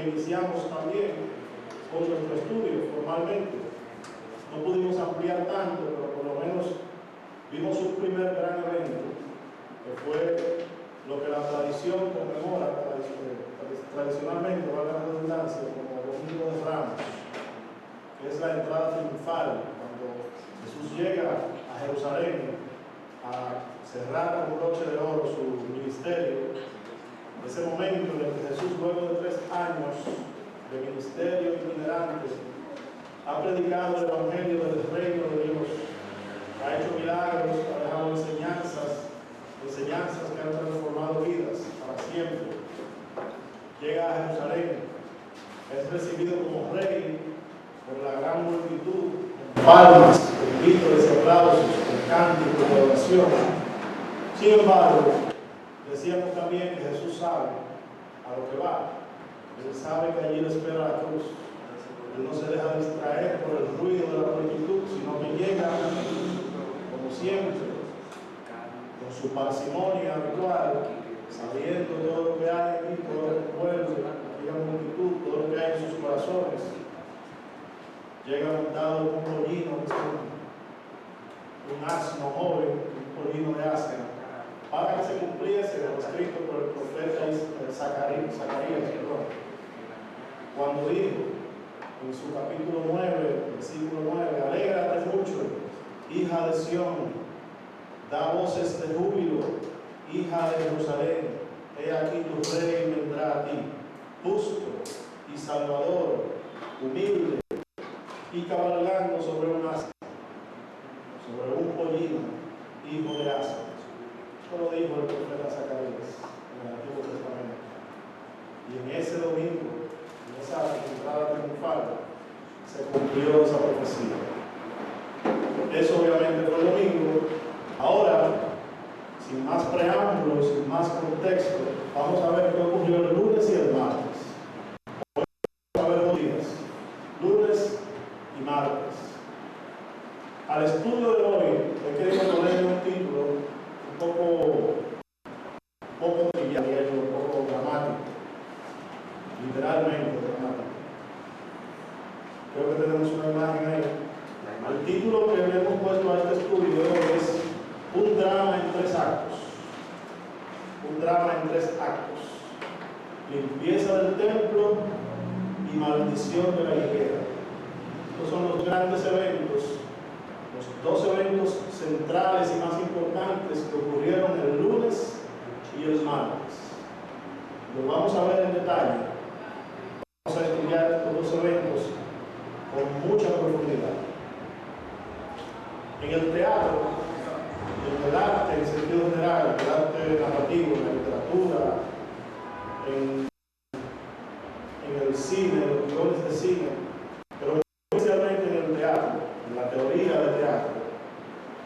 que iniciamos también con nuestro estudio formalmente. No pudimos ampliar tanto, pero por lo menos vimos un primer gran evento, que fue lo que la tradición conmemora tradicionalmente, valga la redundancia, como Domingo de Ramos, que es la entrada triunfal, cuando Jesús llega a Jerusalén a cerrar con broche de oro su ministerio. Ese momento en el que Jesús, luego de 3 años de ministerio itinerante, ha predicado el Evangelio del Reino de Dios, ha hecho milagros, ha dejado enseñanzas que han transformado vidas para siempre. Llega a Jerusalén, es recibido como rey por la gran multitud, con palmas, con vítores y aplausos, con cánticos de oración. Sin embargo, decíamos también que Jesús sabe a lo que va. Él sabe que allí le espera la cruz. Él no se deja distraer por el ruido de la multitud, sino que llega, como siempre, con su parsimonia habitual, sabiendo todo lo que hay aquí, todo lo que envuelve aquella multitud, todo lo que hay en sus corazones. Llega montado un pollino, que es un asno joven, un pollino de asna, para que se cumpliese lo escrito por el profeta Zacarías, cuando dijo en su capítulo 9, versículo 9, alégrate mucho, hija de Sión, da voces de júbilo, hija de Jerusalén, he aquí tu rey vendrá a ti, justo y salvador, humilde y cabalgando sobre un asno, sobre un pollino, hijo de asno. Esto lo dijo el profeta Zacarías en el Antiguo Testamento. Y en ese domingo, en esa entrada triunfal, se cumplió esa profecía. Eso obviamente fue el domingo. Ahora, sin más preámbulos, sin más contexto, vamos a ver qué ocurrió el lunes y el martes. Vamos a ver 2 días, lunes y martes. Al estudio de hoy, he querido ponerle un título un poco trillado, un poco dramático, literalmente dramático. Creo que tenemos una imagen ahí. El título que le hemos puesto a este estudio es Un drama en 3 actos. Un drama en 3 actos. Limpieza del templo y maldición de la higuera. Estos son los grandes eventos, los 2 eventos centrales y más importantes que ocurrieron el lunes y el martes. Los vamos a ver en detalle. Vamos a estudiar estos 2 eventos con mucha profundidad. En el teatro, en el arte en sentido general, el arte narrativo, en la literatura, en el cine, en los guiones de cine, pero especialmente en el teatro, en la teoría del teatro,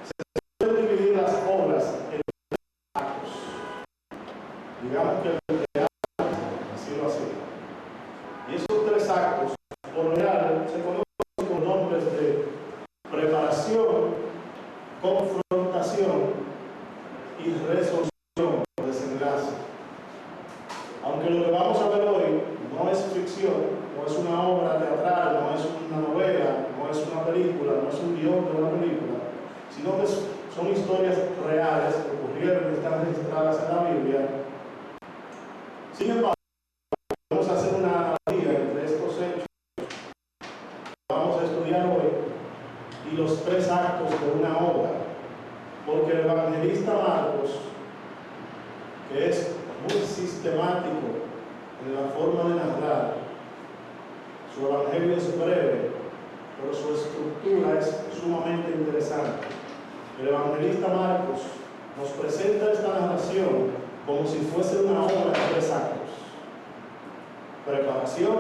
se pueden dividir las obras en 3 actos. Digamos que el teatro ha sido así. Y esos 3 actos, por lo general, se conocen con nombres de preparación, confrontación y resolución o desenlace. Aunque lo que vamos a ver hoy no es ficción, no es una obra teatral, no es una novela, no es una película, no es un guión de una película, sino que son historias reales que ocurrieron y están registradas en la Biblia. Sin embargo, vamos a hacer una analogía entre estos hechos que vamos a estudiar hoy y los 3 actos de una obra, porque el evangelista Marcos, que es muy sistemático en la forma de narrar, su evangelio es breve, pero su estructura es sumamente interesante. El evangelista Marcos nos presenta esta narración como si fuese una obra de 3 actos: preparación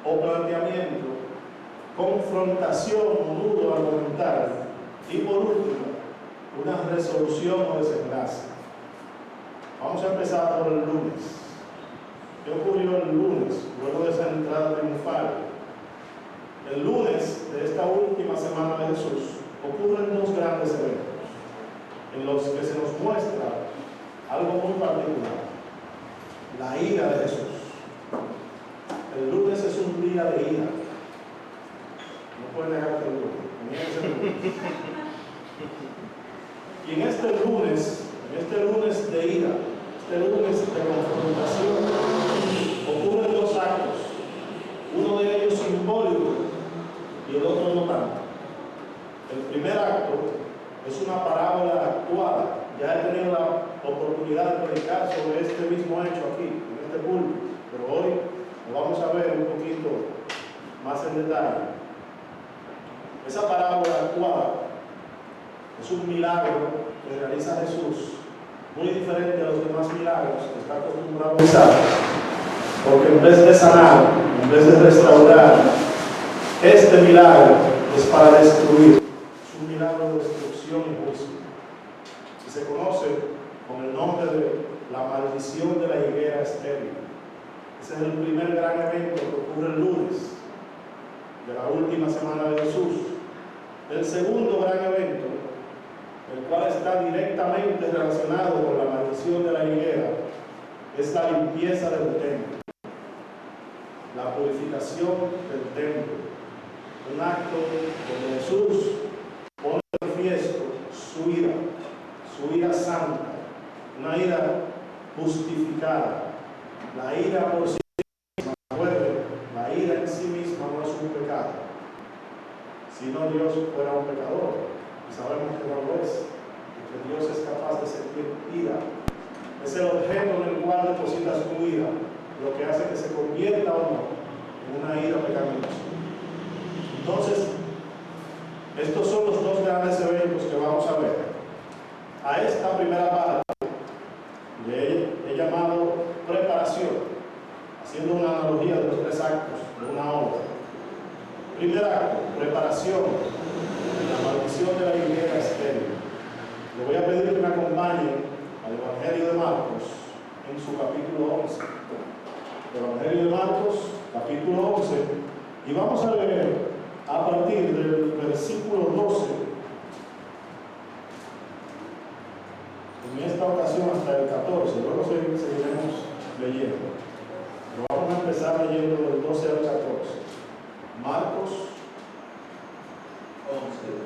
o planteamiento, confrontación o nudo argumental y, por último, una resolución o desenlace. Vamos a empezar por el lunes. ¿Qué ocurrió el lunes, luego de esa entrada triunfal? El lunes de esta última semana de Jesús ocurren 2 grandes eventos en los que se nos muestra algo muy particular: la ira de Jesús. día de ira. No pueden dejar que tenía que ser lunes. Y en este lunes de ira, este lunes de confrontación, ocurren dos actos. Uno de ellos simbólico y el otro no tanto. El primer acto es una parábola actuada. Ya he tenido la oportunidad de predicar sobre este mismo hecho aquí, en este púlpito, pero hoy lo vamos a ver un poquito más en detalle. Esa parábola actuada es un milagro que realiza Jesús, muy diferente a los demás milagros que está acostumbrado a realizar, porque en vez de sanar, en vez de restaurar, este milagro es para destruir. Es un milagro de destrucción y juicio. Y se conoce con el nombre de la maldición de la higuera estéril. Ese es el primer gran evento que ocurre el lunes de la última semana de Jesús. El segundo gran evento, el cual está directamente relacionado con la maldición de la higuera, es la limpieza del templo, la purificación del templo. Un acto donde Jesús pone de manifiesto su ira santa, una ira justificada. La ira por sí misma, la ira en sí misma no es un pecado. Si no, Dios fuera un pecador, y sabemos que no lo es, porque Dios es capaz de sentir ira. Es el objeto en el cual depositas tu ira, lo que hace que se convierta o no en una ira pecaminosa. Entonces, estos son los dos grandes eventos que vamos a ver. A esta primera parte he llamado preparación, haciendo una analogía de los tres actos de una obra. Primer acto, preparación, la maldición de la higuera estéril. Le voy a pedir que me acompañen al Evangelio de Marcos en su capítulo 11. Evangelio de Marcos, capítulo 11, y vamos a leer a partir del versículo 12, en esta ocasión hasta el 14, luego seguiremos leyendo. Pero vamos a empezar leyendo del 12 al 14. Marcos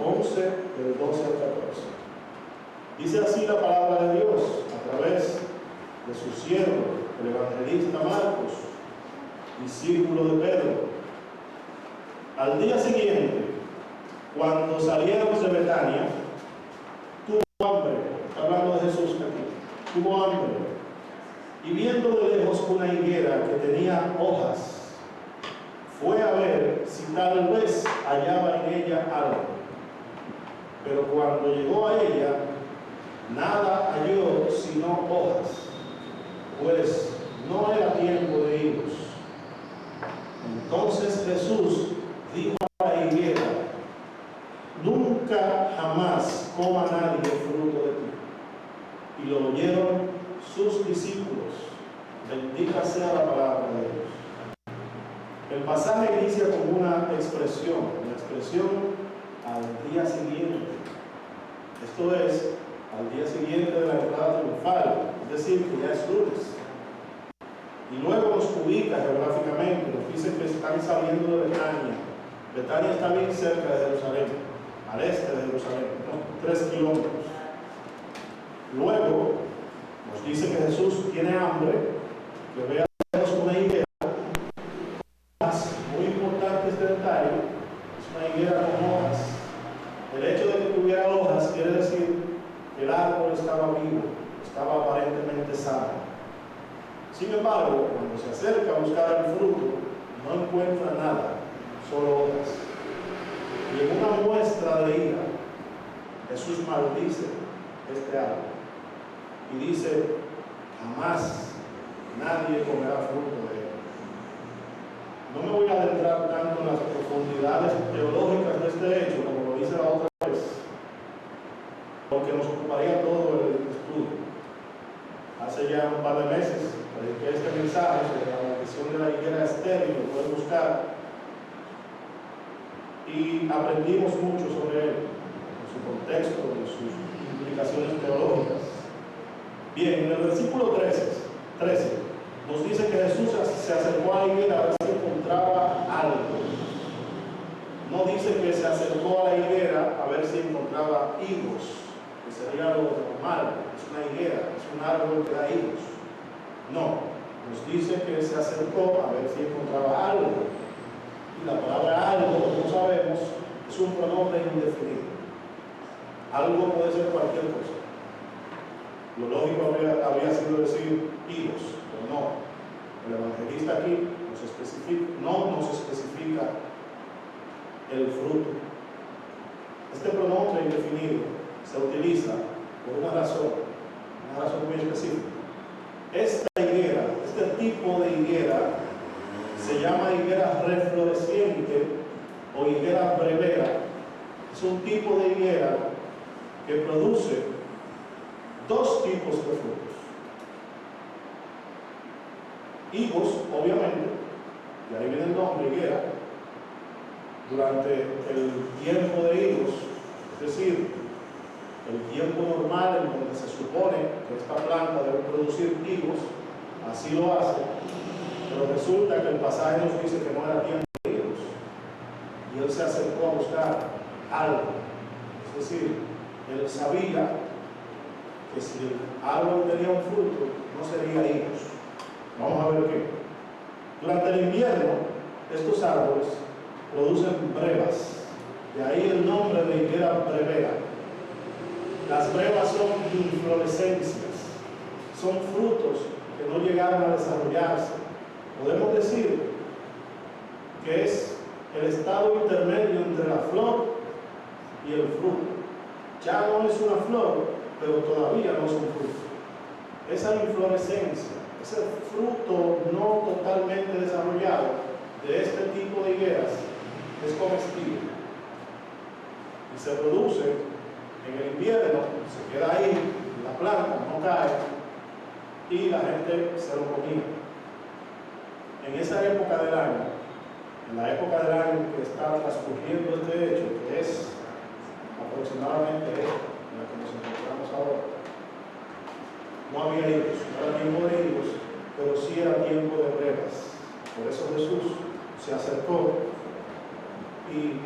11, del 12 al 14. Dice así la palabra de Dios a través de su siervo, el evangelista Marcos, discípulo de Pedro. Al día siguiente, cuando salieron de Betania, tuvo hambre. Está hablando de Jesús aquí. Tuvo hambre. Y viendo de lejos una higuera que tenía hojas, fue a ver si tal vez hallaba en ella algo. Pero cuando llegó a ella, nada halló sino hojas, pues no era tiempo de higos. Entonces Jesús dijo a la higuera: nunca jamás coma nadie el fruto de ti. Y lo oyeron sus discípulos. Bendita sea la palabra de Dios. El pasaje inicia con una expresión, la expresión al día siguiente. Esto es, al día siguiente de la entrada triunfal, es decir, que ya es lunes. Y luego nos ubica geográficamente, nos dice que están saliendo de Betania. Betania está bien cerca de Jerusalén, al este de Jerusalén, unos 3 kilómetros. Luego nos dice que Jesús tiene hambre, que vea una higuera. Muy importante este detalle, es una higuera con hojas. El hecho de que tuviera hojas quiere decir que el árbol estaba vivo, estaba aparentemente sano. Sin embargo, cuando se acerca a buscar el fruto, no encuentra nada, solo hojas. Y en una muestra de ira, Jesús maldice este árbol y dice: jamás nadie comerá fruto de él. No me voy a adentrar tanto en las profundidades teológicas de este hecho, como lo hice la otra vez, porque nos ocuparía todo el estudio. Hace ya un par de meses prediqué este mensaje sobre la maldición de la higuera estéril, lo pueden buscar, y aprendimos mucho sobre él, en su contexto, en sus implicaciones teológicas. Bien, en el versículo 13 nos dice que Jesús se acercó a la higuera a ver si encontraba algo. acercó a la higuera a ver si encontraba higos, que sería lo normal. Es una higuera, es un árbol que da higos. No, nos dice que se acercó a ver si encontraba algo. Y la palabra algo, como sabemos, es un pronombre indefinido. Algo puede ser cualquier cosa. Lo lógico habría sido decir higos, pero no. El evangelista aquí no nos especifica el fruto. Este pronombre indefinido se utiliza por una razón muy específica. Esta higuera, este tipo de higuera, se llama higuera refloreciente o higuera brevera. Es un tipo de higuera que produce dos tipos de frutos. Higos, obviamente, y ahí viene el nombre, higuera, durante el tiempo de higos, es decir, el tiempo normal en donde se supone que esta planta debe producir higos, así lo hace, pero resulta que el pasaje nos dice que no era tiempo de higos, y él se acercó a buscar algo, es decir, él sabía que si el árbol tenía un fruto, no sería higos. Vamos a ver qué. Durante el invierno, estos árboles producen brevas, de ahí el nombre de higuera brevera. Las brevas son inflorescencias, son frutos que no llegaron a desarrollarse. Podemos decir que es el estado intermedio entre la flor y el fruto. Ya no es una flor, pero todavía no es un fruto. Esa inflorescencia, ese fruto no totalmente desarrollado de este tipo de higueras es comestible y se produce en el invierno, se queda ahí, la planta no cae y la gente se lo comía. En esa época del año, en la época del año que está transcurriendo este hecho, que es aproximadamente en la que nos encontramos ahora, no había higos, no era tiempo de higos, pero sí era tiempo de brevas. Por eso Jesús se acercó y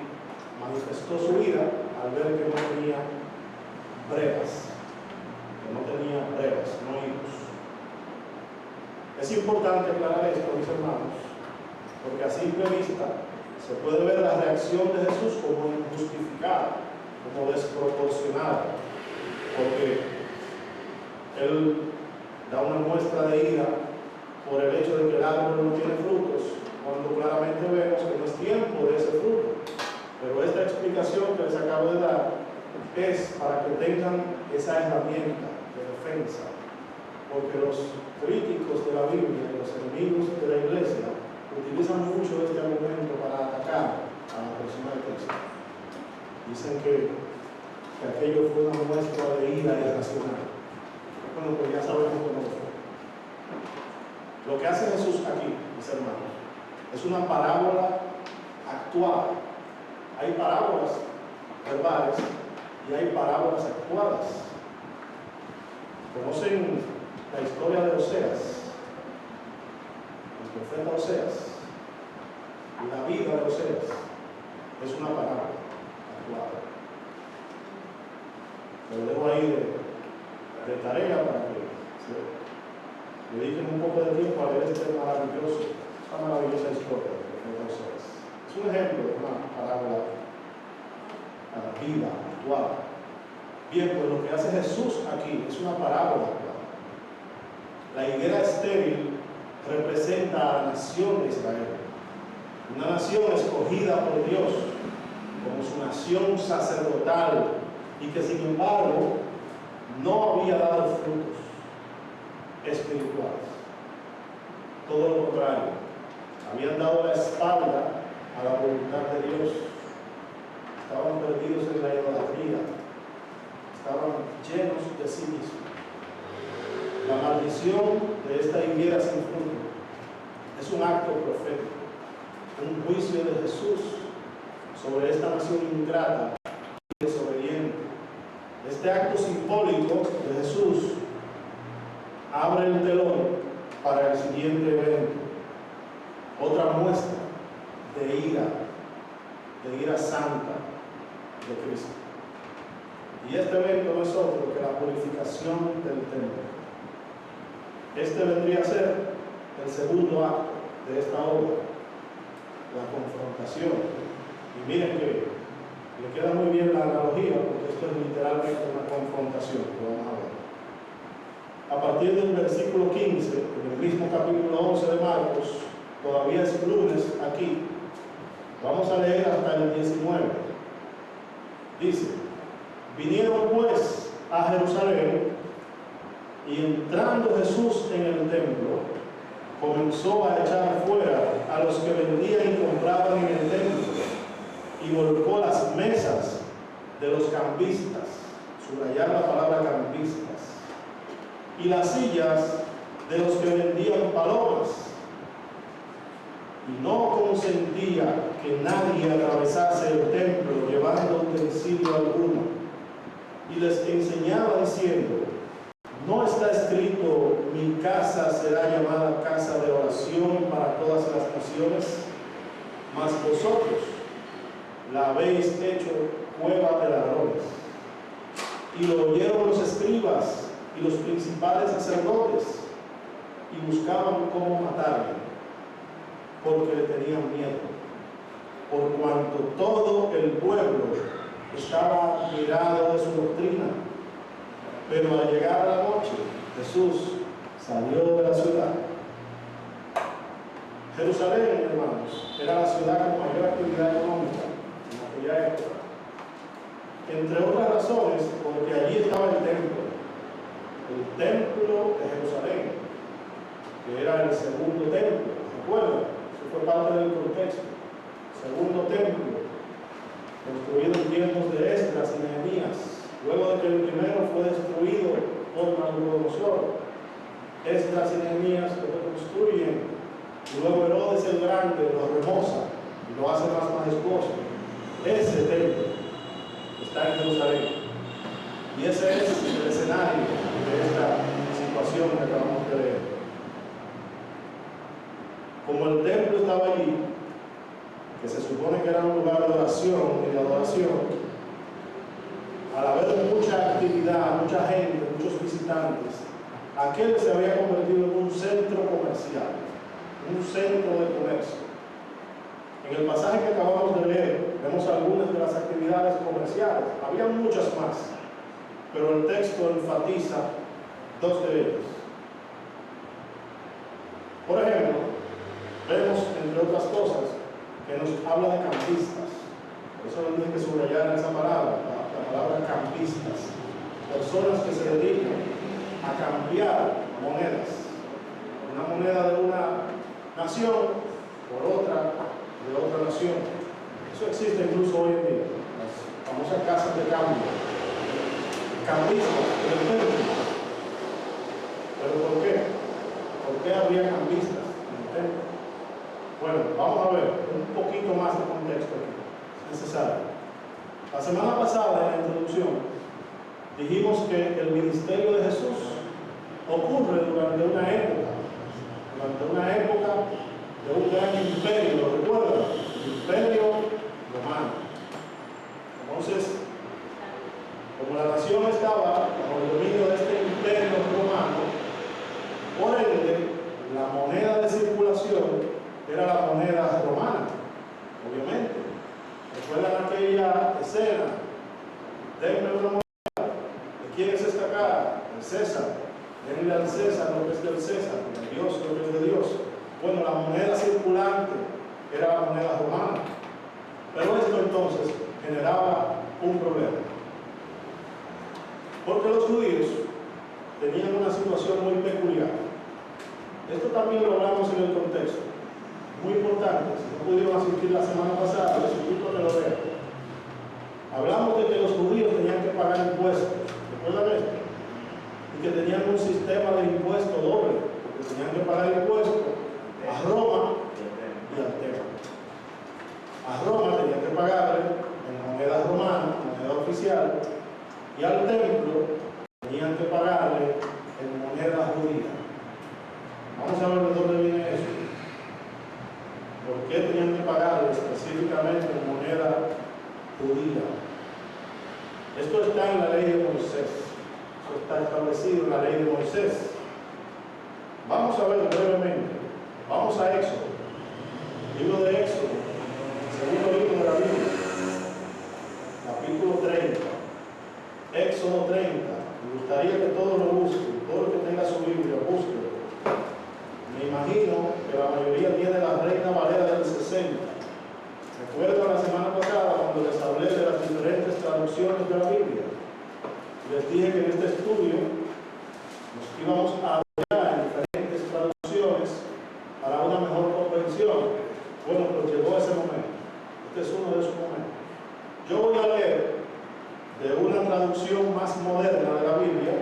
manifestó su ira al ver que no tenía brevas, no higos. Es importante aclarar esto, mis hermanos, porque a simple vista se puede ver la reacción de Jesús como injustificada, como desproporcionada, porque Él da una muestra de ira por el hecho de que el árbol no tiene frutos, cuando claramente vemos que no es tiempo de ese fruto. Pero esta explicación que les acabo de dar es para que tengan esa herramienta de defensa, porque los críticos de la Biblia y los enemigos de la iglesia utilizan mucho este argumento para atacar a la persona de Cristo. Dicen que aquello fue una muestra de ira irracional. Bueno, pues ya sabemos cómo fue. Lo que hace Jesús aquí, mis hermanos, es una parábola actuada. Hay parábolas verbales y hay parábolas actuadas. ¿Conocen la historia de Oseas? El profeta Oseas. La vida de Oseas es una parábola actuada. Lo dejo ahí de tarea para que se dediquen un poco de tiempo a leer esta maravillosa historia del profeta Oseas. Es un ejemplo de una parábola viva, actual. Bien, pues lo que hace Jesús aquí es una parábola actual. La higuera estéril representa a la nación de Israel, una nación escogida por Dios como su nación sacerdotal y que sin embargo no había dado frutos espirituales. Todo lo contrario, habían dado la espalda a la voluntad de Dios, estaban perdidos en la idolatría, estaban llenos de sí mismos. La maldición de esta higuera sin fruto es un acto profético, un juicio de Jesús sobre esta nación ingrata y desobediente. Este acto simbólico de Jesús abre el telón para el siguiente evento, otra muestra de ira santa, de Cristo. Y este evento no es otro que la purificación del templo. Este vendría a ser el segundo acto de esta obra, la confrontación. Y miren que le queda muy bien la analogía, porque esto es literalmente una confrontación que vamos a ver. A partir del versículo 15, en el mismo capítulo 11 de Marcos, todavía es lunes aquí, vamos a leer hasta el 19. Dice: vinieron pues a Jerusalén, y entrando Jesús en el templo, comenzó a echar fuera a los que vendían y compraban en el templo, y volcó las mesas de los cambistas, subrayar la palabra cambistas, y las sillas de los que vendían palomas, y no consentía que nadie atravesase el templo llevando utensilio alguno, y les enseñaba diciendo: ¿no está escrito, mi casa será llamada casa de oración para todas las naciones? Mas vosotros la habéis hecho cueva de ladrones. Y lo oyeron los escribas y los principales sacerdotes, y buscaban cómo matarle, porque le tenían miedo, por cuanto todo el pueblo estaba admirado de su doctrina. Pero al llegar a la noche, Jesús salió de la ciudad. Jerusalén, hermanos, era la ciudad con mayor actividad económica en aquella época. Entre otras razones, porque allí estaba el templo de Jerusalén, que era el segundo templo. ¿Recuerdan? Eso fue parte del contexto. Segundo templo, construido en tiempos de Esdras y Nehemías. Luego de que el primero fue destruido por Nabucodonosor, Esdras y Nehemías lo reconstruyen, y luego Herodes el Grande lo remoza y lo hace más majestuoso. Ese templo está en Jerusalén, y ese es el escenario de esta situación que acabamos de leer. Como el templo estaba allí, que se supone que era un lugar de oración y de adoración, al haber mucha actividad, mucha gente, muchos visitantes, aquel se había convertido en un centro comercial, un centro de comercio. En el pasaje que acabamos de leer, vemos algunas de las actividades comerciales. Había muchas más, pero el texto enfatiza dos de ellas. Por ejemplo, vemos, entre otras cosas, que nos habla de campistas. Por eso les dije que subrayaran esa palabra, la palabra campistas. Personas que se dedican a cambiar monedas. Una moneda de una nación por otra de otra nación. Eso existe incluso hoy en día. Las famosas casas de cambio. Campistas en el templo. ¿Pero por qué? ¿Por qué habría campistas en el templo? Bueno, vamos a ver un poquito más de contexto aquí. Necesario. La semana pasada, en la introducción, dijimos que el ministerio de Jesús ocurre durante una época de un gran imperio, ¿lo recuerdan? El imperio romano. Entonces, como la nación estaba bajo el dominio de este imperio romano, por ende, la moneda de circulación era la moneda romana, obviamente. ¿Recuerdan aquella escena? Denme una moneda. ¿De quién es esta cara? Del César. Denle al César lo que es del César, al Dios lo que es de Dios. Bueno, la moneda circulante era la moneda romana. Pero esto entonces generaba un problema. Porque los judíos tenían una situación muy peculiar. Esto también lo hablamos en el contexto. Muy importante, si no pudieron asistir la semana pasada, les invito a que lo vean. Hablamos de que los judíos tenían que pagar impuestos, ¿recuerdan esto? Y que tenían un sistema de impuesto doble, porque tenían que pagar impuestos a Roma y al templo. A Roma tenían que pagarle en moneda romana, moneda oficial, y al templo tenían que pagarle en moneda judía. Vamos a ver de dónde viene eso. ¿Por qué tenían que pagarle específicamente en moneda judía? Esto está en la ley de Moisés. Esto está establecido en la ley de Moisés. Vamos a ver brevemente. Vamos a Éxodo. Libro de Éxodo. Segundo libro de la Biblia. Capítulo 30. Éxodo 30. Me gustaría que todos lo busquen. Todo el que tenga su Biblia, búsquelo. Me imagino que la mayoría tiene la Reina Valera del 60. Recuerdo la semana pasada cuando les hablé de las diferentes traducciones de la Biblia. Les dije que en este estudio nos íbamos a apoyar en diferentes traducciones para una mejor comprensión. Bueno, pues llegó ese momento. Este es uno de esos momentos. Yo voy a leer de una traducción más moderna de la Biblia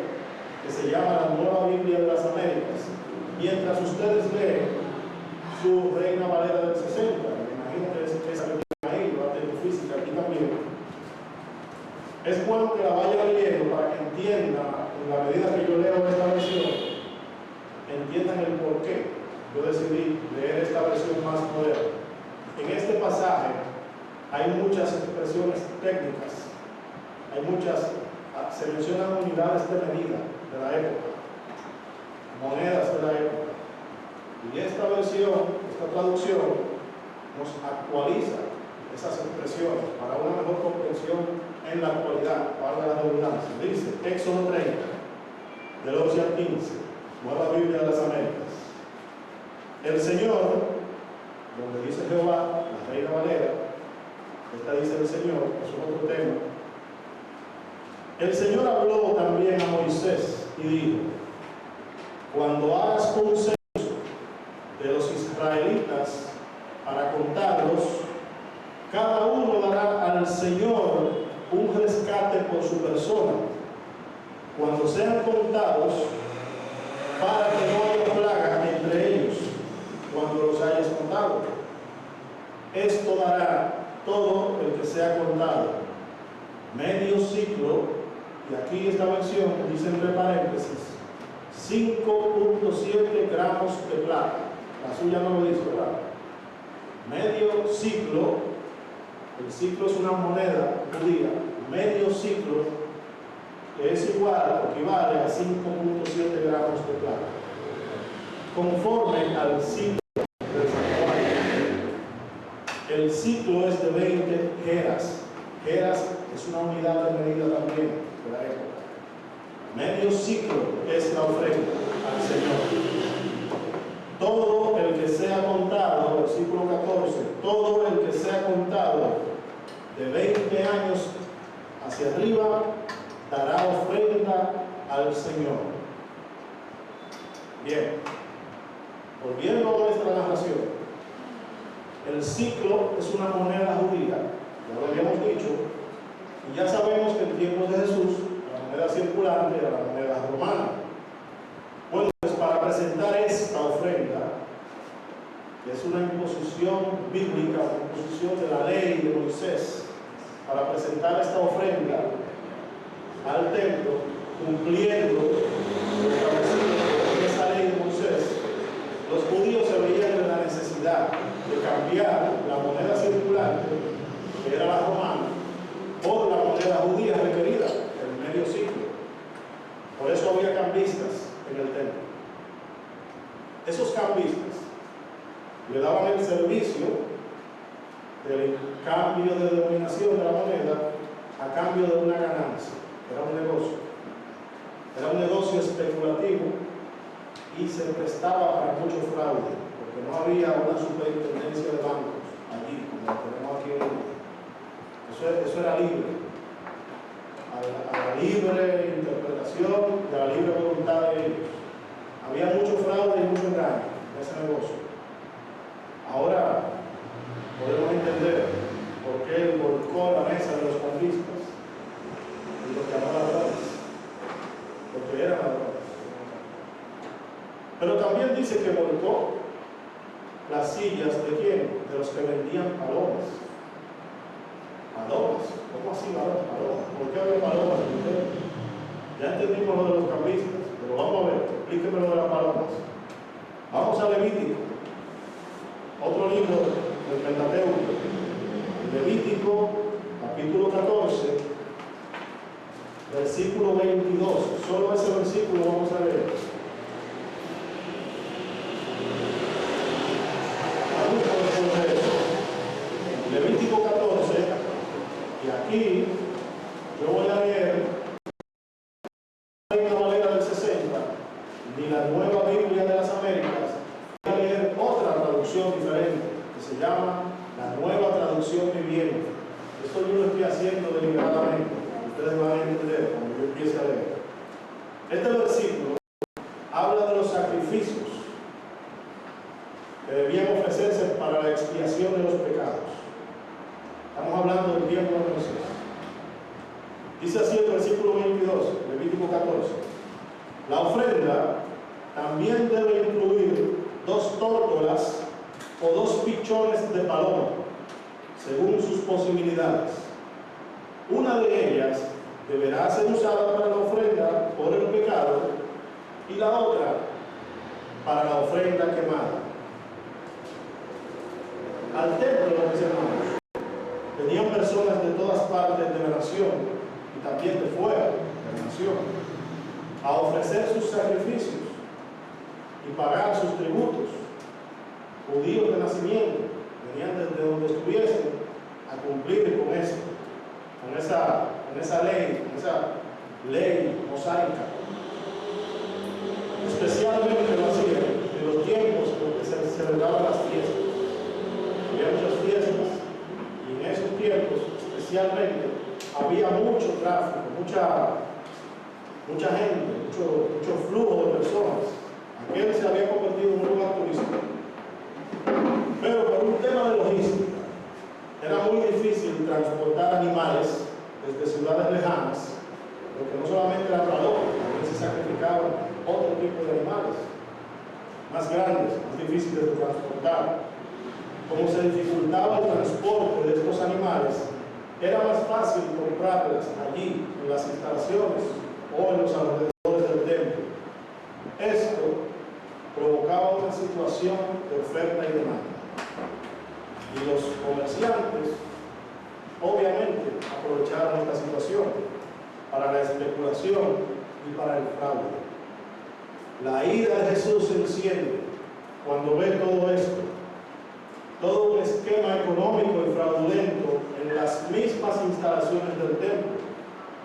que se llama la Nueva Biblia de las Américas, mientras ustedes leen su Reina Valera del 60. Me imagino que esa que tiene ahí, la tengo física aquí también. Es bueno que la vayan leyendo para que entiendan, en la medida que yo leo esta versión, entiendan el por qué yo decidí leer esta versión más moderna. En este pasaje hay muchas expresiones técnicas, se mencionan unidades de medida de la época, monedas de la época. Y esta versión, esta traducción, nos actualiza esas expresiones para una mejor comprensión en la actualidad, para la redundancia. Dice, Éxodo 30, del 11 al 15, Nueva Biblia de las Américas. El Señor, donde dice Jehová, la Reina Valera, esta dice el Señor, es otro tema. El Señor habló también a Moisés y dijo, cuando hagas consenso de los israelitas para contarlos, cada uno dará al Señor un rescate por su persona cuando sean contados, para que no haya plaga entre ellos cuando los hayas contado. Esto dará todo el que sea contado, medio ciclo, y aquí esta versión dice entre paréntesis 5.7 gramos de plata. La suya no lo dice, ¿verdad? Medio ciclo, el ciclo es una moneda judía, medio ciclo es igual, equivale a 5.7 gramos de plata, conforme al ciclo del santuario. El ciclo es de 20 geras. Geras es una unidad de medida también de la época. Medio ciclo es la ofrenda al Señor. Todo el que sea contado, versículo 14, todo el que sea contado de 20 años hacia arriba dará ofrenda al Señor. Bien, volviendo a nuestra narración, el ciclo es una moneda judía, ya lo habíamos dicho, y ya sabemos que en tiempos de Jesús la moneda circulante era la moneda romana. Bueno, pues para presentar esta ofrenda, que es una imposición bíblica, una imposición de la ley de Moisés, para presentar esta ofrenda al templo, cumpliendo lo establecido en esa ley de Moisés, los judíos se veían en la necesidad de cambiar la moneda circulante, que era la romana, por la moneda judía requerida, el medio ciclo. Por eso había cambistas en el templo. Esos cambistas le daban el servicio del cambio de denominación de la moneda a cambio de una ganancia. Era un negocio. Era un negocio especulativo y se prestaba para mucho fraude, porque no había una superintendencia de bancos allí, como tenemos aquí hoy. Eso era libre. A la libre interpretación y a la libre voluntad de ellos. Había mucho fraude y mucho engaño en ese negocio. Ahora podemos entender por qué él volcó la mesa de los cambistas y los llamó ladrones, porque eran ladrones. Pero también dice que volcó las sillas de quién? De los que vendían palomas. ¿Palomas? ¿Cómo así palomas? ¿Por qué había palomas en usted? Ya entendimos lo de los cambistas, pero vamos a ver, explíqueme lo de las palomas. Vamos a Levítico, otro libro del Pentateuco. Levítico, capítulo 14, versículo 22. Solo ese versículo vamos a leer. Levítico 14, y aquí yo voy a leer la Valera del 60, ni la Nueva Biblia de las Américas, voy a leer otra traducción diferente, que se llama la Nueva Traducción Viviente. Esto yo lo estoy haciendo deliberadamente, ustedes van a entender cuando yo empiece a leer. Este versículo habla de los sacrificios que debían ofrecerse para la expiación de los pecados. Estamos hablando del tiempo de Moisés. Dice así el versículo 22, Levítico 14. La ofrenda también debe incluir 2 tórtolas o 2 pichones de paloma, según sus posibilidades. Una de ellas deberá ser usada para la ofrenda por el pecado y la otra para la ofrenda quemada. Al templo, mis hermanos, venían personas de todas partes de la nación y también de fuera de la nación a ofrecer sus sacrificios y pagar sus tributos. Judíos de nacimiento venían desde donde estuviesen a cumplir con eso, con esa ley mosaica. Especialmente lo hacían en los tiempos en los que se celebraban las fiestas. Había muchas fiestas y en esos tiempos especialmente había mucho tráfico, mucha gente, mucho flujo de personas. Aquel se había convertido en un lugar turístico. Pero por un tema de logística, era muy difícil transportar animales desde ciudades lejanas, porque no solamente era para locos, también se sacrificaban otro tipo de animales, más grandes, más difíciles de transportar. Como se dificultaba el transporte de estos animales, era más fácil comprarlas allí, en las instalaciones o en los alrededores del templo. Esto provocaba una situación de oferta y demanda. Y los comerciantes, obviamente, aprovecharon esta situación para la especulación y para el fraude. La ira de Jesús se enciende cuando ve todo esto. Todo un esquema económico y fraudulento en las mismas instalaciones del templo.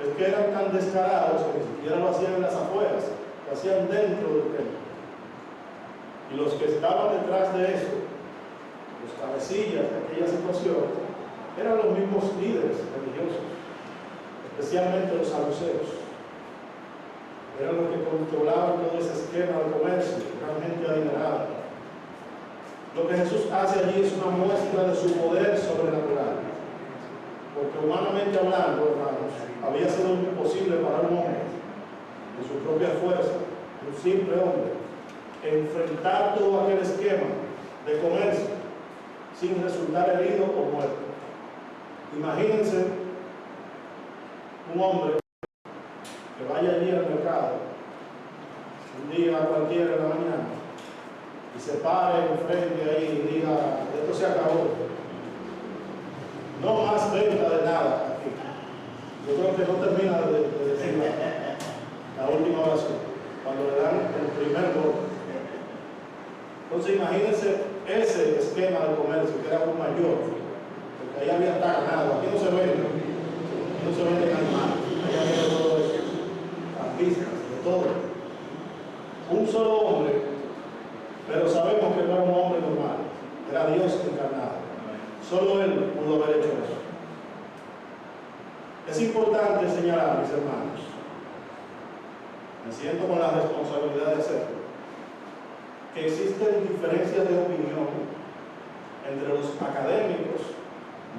Es que eran tan descarados que ni siquiera lo hacían en las afueras, lo hacían dentro del templo. Y los que estaban detrás de eso, los cabecillas de aquella situación, eran los mismos líderes religiosos, especialmente los saduceos. Eran los que controlaban todo ese esquema de comercio, eran gente adinerada. Lo que Jesús hace allí es una muestra de su poder sobrenatural. Porque humanamente hablando, hermanos, había sido imposible para un hombre, de su propia fuerza, un simple hombre, enfrentar todo aquel esquema de comercio sin resultar herido o muerto. Imagínense un hombre que vaya allí al mercado un día cualquiera en la mañana y se pare enfrente ahí y diga: esto se acabó, no más venta de nada aquí. Yo creo que no termina de decir la última oración cuando le dan el primer golpe. Entonces imagínense ese esquema de comercio que era aún mayor, porque ahí había hasta ganado. Aquí no se vende animales, ahí había todo eso, campistas, de todo. Un solo hombre, pero sabemos que no era un hombre normal, era Dios encarnado. Solo Él pudo haber hecho eso. Es importante señalar, mis hermanos, me siento con la responsabilidad de hacerlo, que existen diferencias de opinión entre los académicos,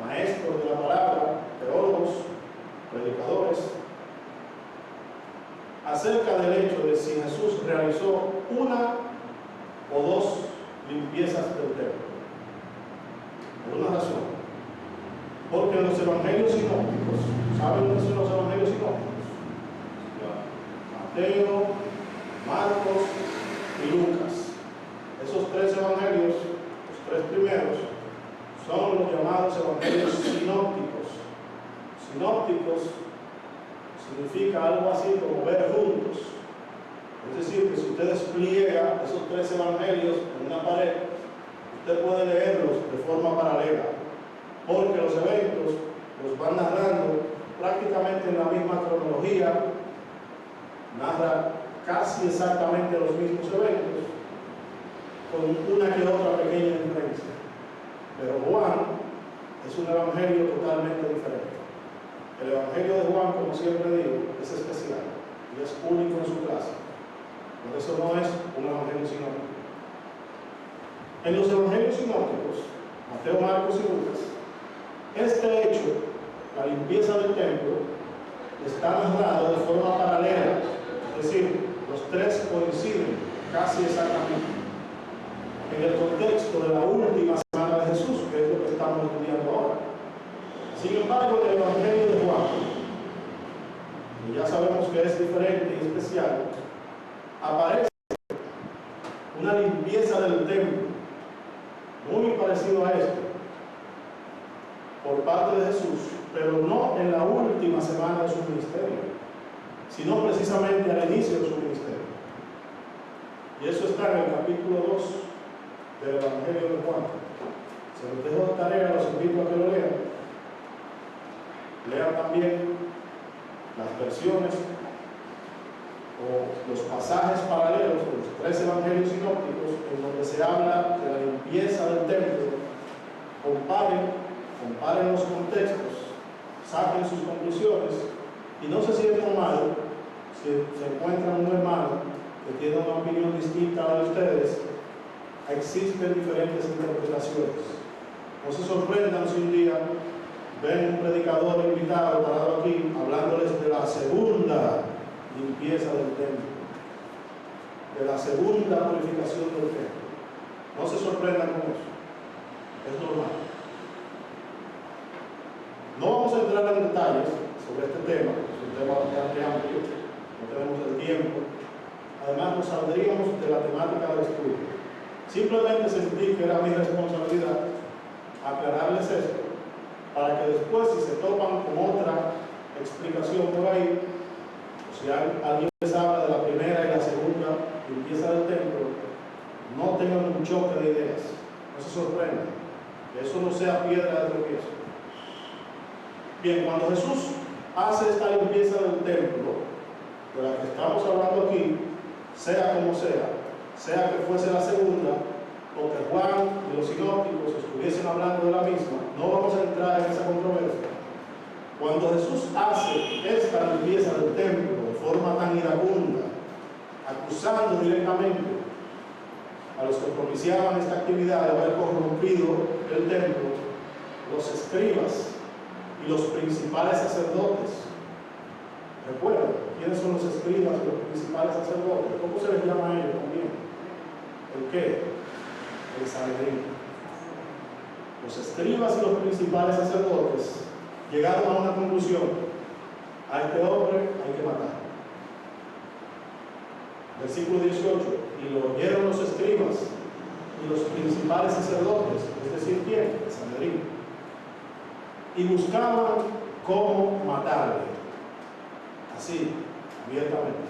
maestros de la palabra, teólogos, predicadores, acerca del hecho de si Jesús realizó una o dos limpiezas del templo. Por una razón. Porque en los evangelios sinópticos, ¿saben cuáles son los evangelios sinópticos? Mateo, Marcos y Lucas. Esos tres evangelios, los tres primeros, son los llamados evangelios sinópticos. Sinópticos significa algo así como ver juntos. Es decir, que si usted despliega esos 3 evangelios en una pared, usted puede leerlos de forma paralela, porque los eventos los van narrando prácticamente en la misma cronología, narra casi exactamente los mismos eventos, con una que otra pequeña diferencia. Pero Juan es un evangelio totalmente diferente. El evangelio de Juan, como siempre digo, es especial y es único en su clase. Por eso no es un evangelio sinóptico. En los evangelios sinópticos, Mateo, Marcos y Lucas, este hecho, la limpieza del templo, está narrado de forma paralela, es decir, los 3 coinciden casi exactamente en el contexto de la última semana de Jesús, que es lo que estamos estudiando ahora. Sin embargo, en el evangelio de Juan, y ya sabemos que es diferente y especial, aparece una limpieza del templo muy parecido a esto por parte de Jesús, pero no en la última semana de su ministerio, sino precisamente al inicio de su ministerio. Y eso está en el capítulo 2 del Evangelio de Juan. Se los dejo de tarea, los invito a que lo lean. Lean también las versiones o los pasajes paralelos de los 3 evangelios sinópticos en donde se habla de la limpieza del templo. Comparen los contextos, saquen sus conclusiones y no se sientan mal si se encuentran un hermano que tiene una opinión distinta a la de ustedes. Existen diferentes interpretaciones. No se sorprendan si un día ven un predicador invitado parado aquí hablándoles de la segunda limpieza del templo, de la segunda purificación del templo. No se sorprendan con eso, es normal. No vamos a entrar en detalles sobre este tema, es un tema bastante amplio, no tenemos el tiempo. Además, nos saldríamos de la temática del estudio. Simplemente sentí que era mi responsabilidad aclararles esto, para que después, si se topan con otra explicación por ahí, si alguien les habla de la primera y la segunda limpieza del templo, no tengan un choque de ideas, no se sorprendan, que eso no sea piedra de tropiezo. Bien, cuando Jesús hace esta limpieza del templo, de la que estamos hablando aquí, sea como sea que fuese la segunda, o que Juan y los sinópticos estuviesen hablando de la misma, no vamos a entrar en esa controversia. Cuando Jesús hace esta limpieza del templo de forma tan iracunda, acusando directamente a los que propiciaban esta actividad de haber corrompido el templo, los escribas y los principales sacerdotes. ¿Recuerdan quiénes son los escribas y los principales sacerdotes? ¿Cómo se les llama a ellos también? ¿El qué? El Sanedrín. Los escribas y los principales sacerdotes llegaron a una conclusión: a este hombre hay que matar. Versículo 18: y lo oyeron los escribas y los principales sacerdotes, es decir, ¿quién? El Sanedrín, y buscaban cómo matarle. Así, abiertamente,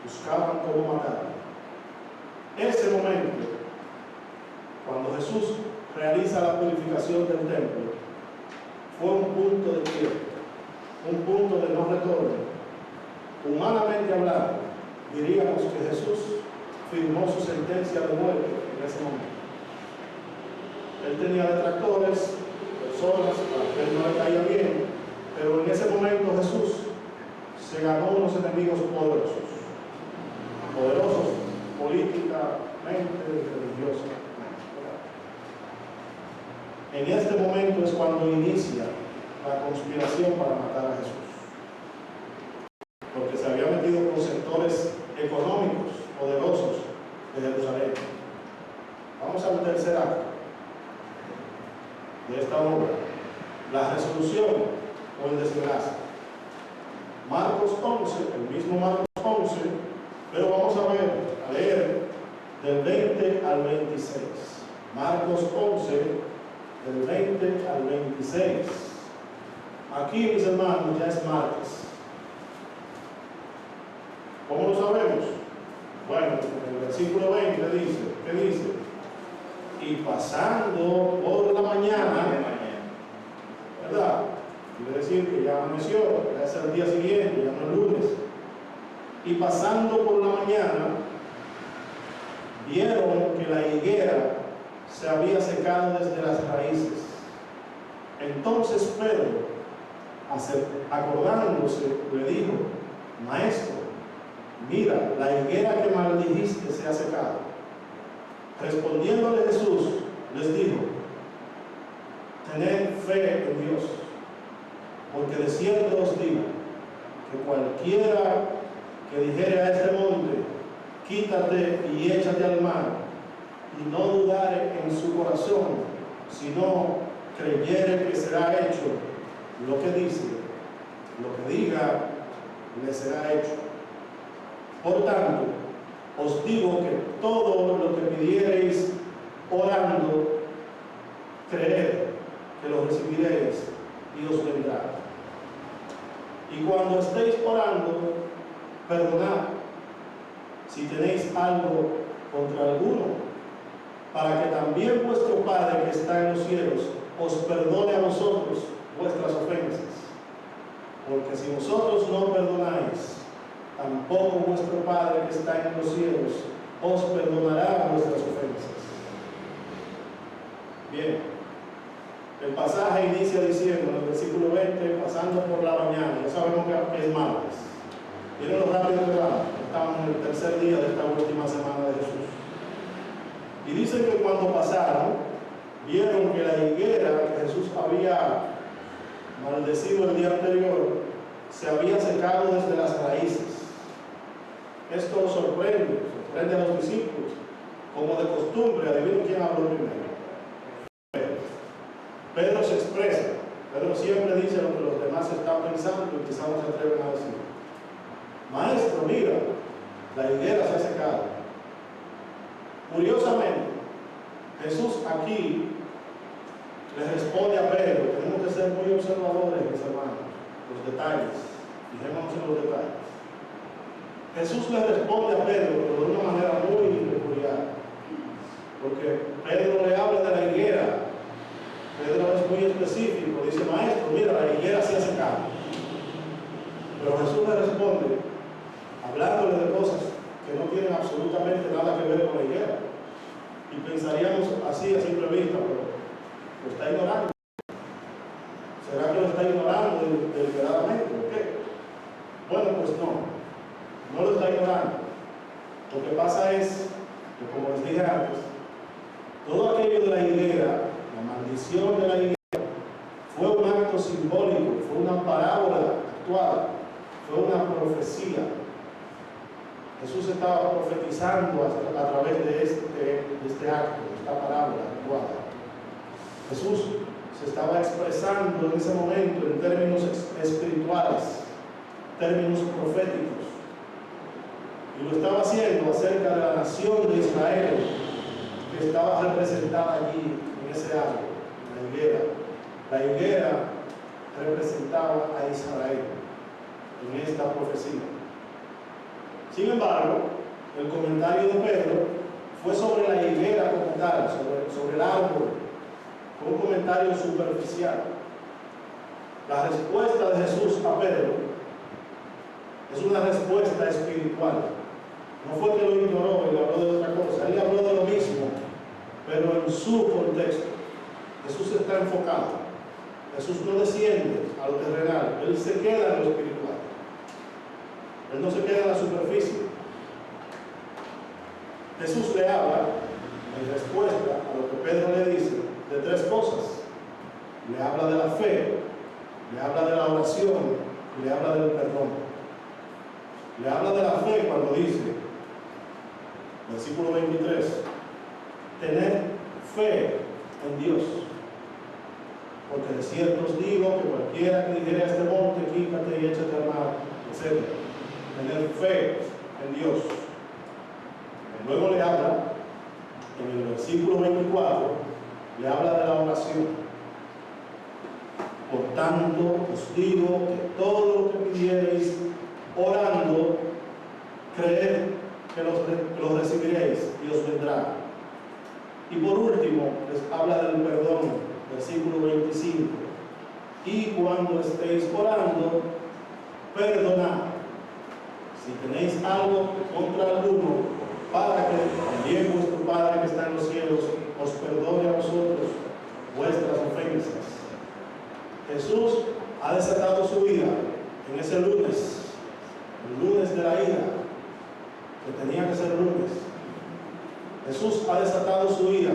buscaban cómo matarle. Ese momento, cuando Jesús realiza la purificación del templo, fue un punto de quiebre, un punto de no retorno. Humanamente hablando, diríamos que Jesús firmó su sentencia de muerte en ese momento. Él tenía detractores, personas a las que él no le caía bien, pero en ese momento Jesús se ganó unos enemigos poderosos políticamente y religiosamente. En este momento es cuando inicia la conspiración para matar a Jesús, porque se había metido con sectores económicos poderosos de Jerusalén. Vamos al tercer acto de esta obra, la resolución o el desenlace. Marcos 11, el mismo Marcos 11, pero vamos a leer del 20 al 26. Marcos 11, del 20 al 26. Aquí, mis hermanos, ya es martes. ¿Cómo lo sabemos? Bueno, en el versículo 20 dice, ¿qué dice? Y pasando por la mañana, ¿verdad? Quiere decir que ya amaneció, ya es el día siguiente, ya no es lunes. Y pasando por la mañana, vieron que la higuera se había secado desde las raíces. Entonces Pedro, acordándose, le dijo: Maestro, mira, la higuera que maldijiste se ha secado. Respondiéndole Jesús, les dijo: tened fe en Dios, porque de cierto os digo que cualquiera que dijere a este monte, quítate y échate al mar, y no dudare en su corazón, sino creyere que será hecho lo que dice, lo que diga, le será hecho. Por tanto, os digo que todo lo que pidiereis orando, creed que lo recibiréis y os vendrá. Y cuando estéis orando, perdonad si tenéis algo contra alguno, para que también vuestro Padre que está en los cielos os perdone a vosotros vuestras ofensas. Porque si vosotros no perdonáis, tampoco vuestro Padre que está en los cielos os perdonará vuestras ofensas. Bien, el pasaje inicia diciendo en el versículo 20, pasando por la mañana. Ya sabemos que es martes. Miren lo rápido que va. Estamos en el tercer día de esta última semana de Jesús. Y dicen que cuando pasaron, vieron que la higuera que Jesús había maldecido el día anterior se había secado desde las raíces. Esto sorprende a los discípulos. Como de costumbre, adivinen quién habló primero. Pedro se expresa. Pedro siempre dice lo que los demás están pensando y quizás no se atreven a decir. Maestro, mira, la higuera se ha secado. Curiosamente, Jesús aquí le responde a Pedro. Tenemos que ser muy observadores, mis hermanos, los detalles. Fijémonos en los detalles. Jesús le responde a Pedro, pero de una manera muy peculiar, porque Pedro le habla de la higuera. Pedro es muy específico, dice: Maestro, mira, la higuera se ha secado. Pero Jesús le responde hablándole de cosas que no tienen absolutamente nada que ver con la higuera. Y pensaríamos así a simple vista, pero lo está ignorando. ¿Será que lo está ignorando deliberadamente o qué? Bueno, pues no lo está ignorando. Lo que pasa es que, como les dije antes, todo aquello de la higuera, la maldición de la higuera, fue un acto simbólico, fue una parábola actuada, fue una profecía. Jesús estaba profetizando a través de este acto, de esta parábola actuada. Jesús se estaba expresando en ese momento en términos espirituales, términos proféticos, y lo estaba haciendo acerca de la nación de Israel que estaba representada allí en ese árbol, la higuera. La higuera representaba a Israel en esta profecía. Sin embargo, el comentario de Pedro fue sobre la higuera como tal, sobre el árbol. Fue un comentario superficial. La respuesta de Jesús a Pedro es una respuesta espiritual. No fue que lo ignoró y le habló de otra cosa. Él le habló de lo mismo, pero en su contexto. Jesús está enfocado. Jesús no desciende a lo terrenal. Él se queda en lo espiritual. Él no se queda en la superficie. Jesús le habla, en respuesta a lo que Pedro le dice, de tres cosas. Le habla de la fe, le habla de la oración y le habla del perdón. Le habla de la fe cuando dice, versículo 23, tener fe en Dios. Porque de cierto os digo que cualquiera que dijere a este monte, quítate y échate al mar, etc. Tener fe en Dios. Y luego le habla, en el versículo 24, le habla de la oración. Por tanto, os digo que todo lo que pidiereis orando, creed que los recibiréis y os vendrá. Y por último, les habla del perdón, versículo 25. Y cuando estéis orando, perdonad si tenéis algo contra alguno, para que también vuestro Padre que está en los cielos os perdone a vosotros vuestras ofensas. Jesús ha desatado su ira en ese lunes, el lunes de la ira, que tenía que ser lunes. Jesús ha desatado su ira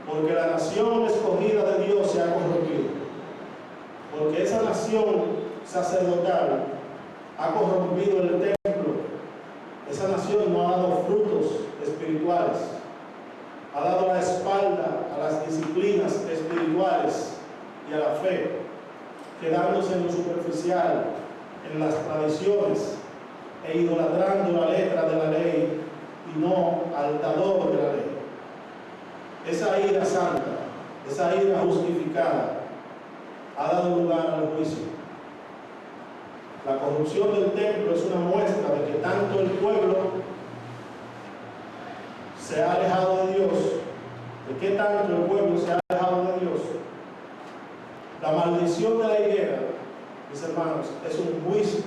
porque la nación escogida de Dios se ha corrompido, porque esa nación sacerdotal ha corrompido el templo. Esa nación no ha dado frutos espirituales, ha dado la espalda a las disciplinas espirituales y a la fe, quedándose en lo superficial, en las tradiciones e idolatrando la letra de la ley y no al dador de la ley. Esa ira santa, esa ira justificada, ha dado lugar al juicio. La corrupción del templo es una muestra de que tanto el pueblo se ha alejado de Dios, de que tanto el pueblo se ha alejado de Dios. La maldición de la higuera, mis hermanos, es un juicio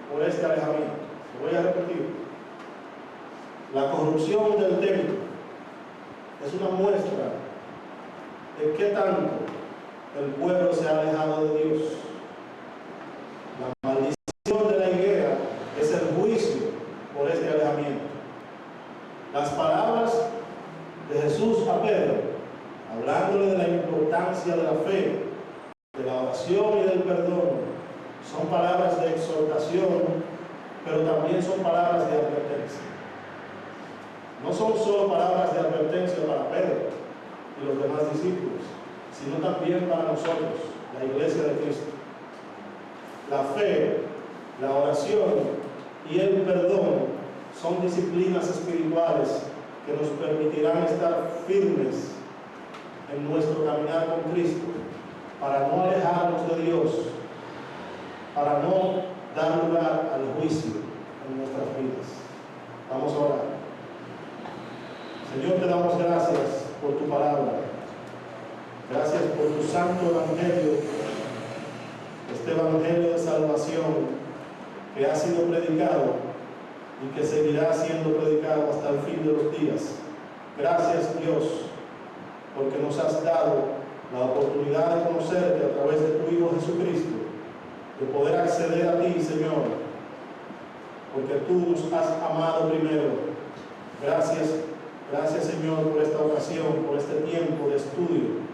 por este alejamiento. Lo voy a repetir. La corrupción del templo es una muestra de que tanto el pueblo se ha alejado de Dios. La maldición de la higuera es el juicio por este alejamiento. Las palabras de Jesús a Pedro, hablándole de la importancia de la fe, de la oración y del perdón, son palabras de exhortación, pero también son palabras de advertencia. No son solo palabras de advertencia para Pedro y los demás discípulos, sino también para nosotros, la iglesia de Cristo. La fe, la oración y el perdón son disciplinas espirituales que nos permitirán estar firmes en nuestro caminar con Cristo, para no alejarnos de Dios, para no dar lugar al juicio en nuestras vidas. Vamos a orar. Señor, te damos gracias por tu palabra. Gracias por tu santo evangelio, este evangelio de salvación que ha sido predicado y que seguirá siendo predicado hasta el fin de los días. Gracias, Dios, porque nos has dado la oportunidad de conocerte a través de tu Hijo Jesucristo, de poder acceder a ti, Señor, porque tú nos has amado primero. Gracias, Señor, por esta ocasión, por este tiempo de estudio.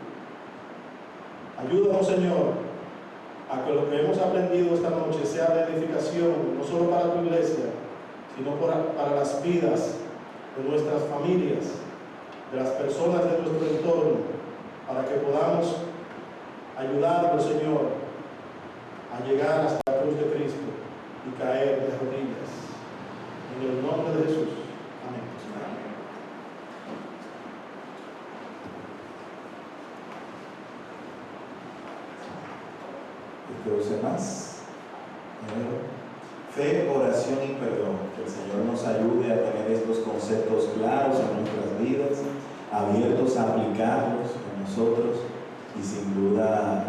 Ayúdanos, Señor, a que lo que hemos aprendido esta noche sea de edificación, no solo para tu iglesia, sino para las vidas de nuestras familias, de las personas de nuestro entorno, para que podamos ayudarlos, Señor, a llegar hasta la cruz de Cristo y caer de rodillas. En el nombre de Jesús. Amén. Introduce más. Fe, oración y perdón. Que el Señor nos ayude a tener estos conceptos claros en nuestras vidas, abiertos a aplicarlos en nosotros, y sin duda,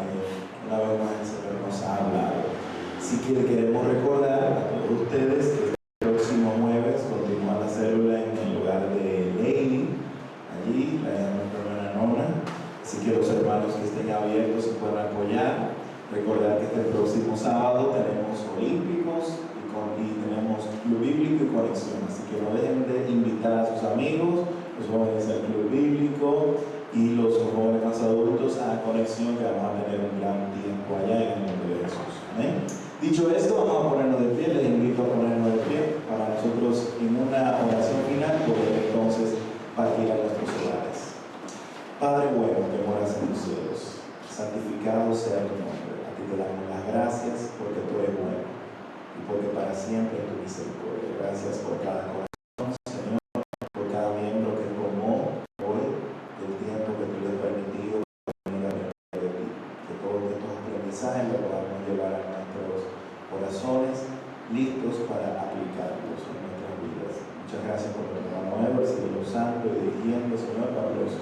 una vez más el Señor nos ha hablado. Así que queremos recordar a todos ustedes que el próximo jueves continúa la célula en el lugar de Lady, allí, nuestra hermana Nona. Así que los hermanos que estén abiertos se puedan apoyar. Recordar que este próximo sábado tenemos olímpicos y tenemos club bíblico y conexión. Así que no dejen de invitar a sus amigos, los jóvenes al club bíblico y los jóvenes más adultos a conexión, que vamos a tener un gran tiempo allá en el nombre de Jesús. Amén. Dicho esto, vamos a ponernos de pie. Les invito a ponernos de pie para nosotros en una oración final poder entonces partir a nuestros hogares. Padre bueno, que moras en los cielos, santificado sea tu nombre. A ti te damos las gracias porque tú eres bueno y porque para siempre es tu misericordia. Gracias por cada corazón, Señor, por cada miembro que tomó hoy el tiempo que tú le has permitido para venir a aprender de ti. Que todos estos aprendizajes los podamos llevar a nuestros corazones listos para para aplicarlos en nuestras vidas. Muchas gracias por el hermano Ever, sigue usando y dirigiendo, Señor, para los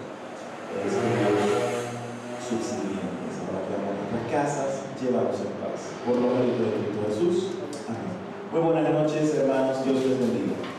estudios subsiguientes. Ahora que vamos a nuestras casas, llévanos en paz. Por lo mérito de Cristo Jesús. Amén. Muy buenas noches, hermanos. Dios les bendiga.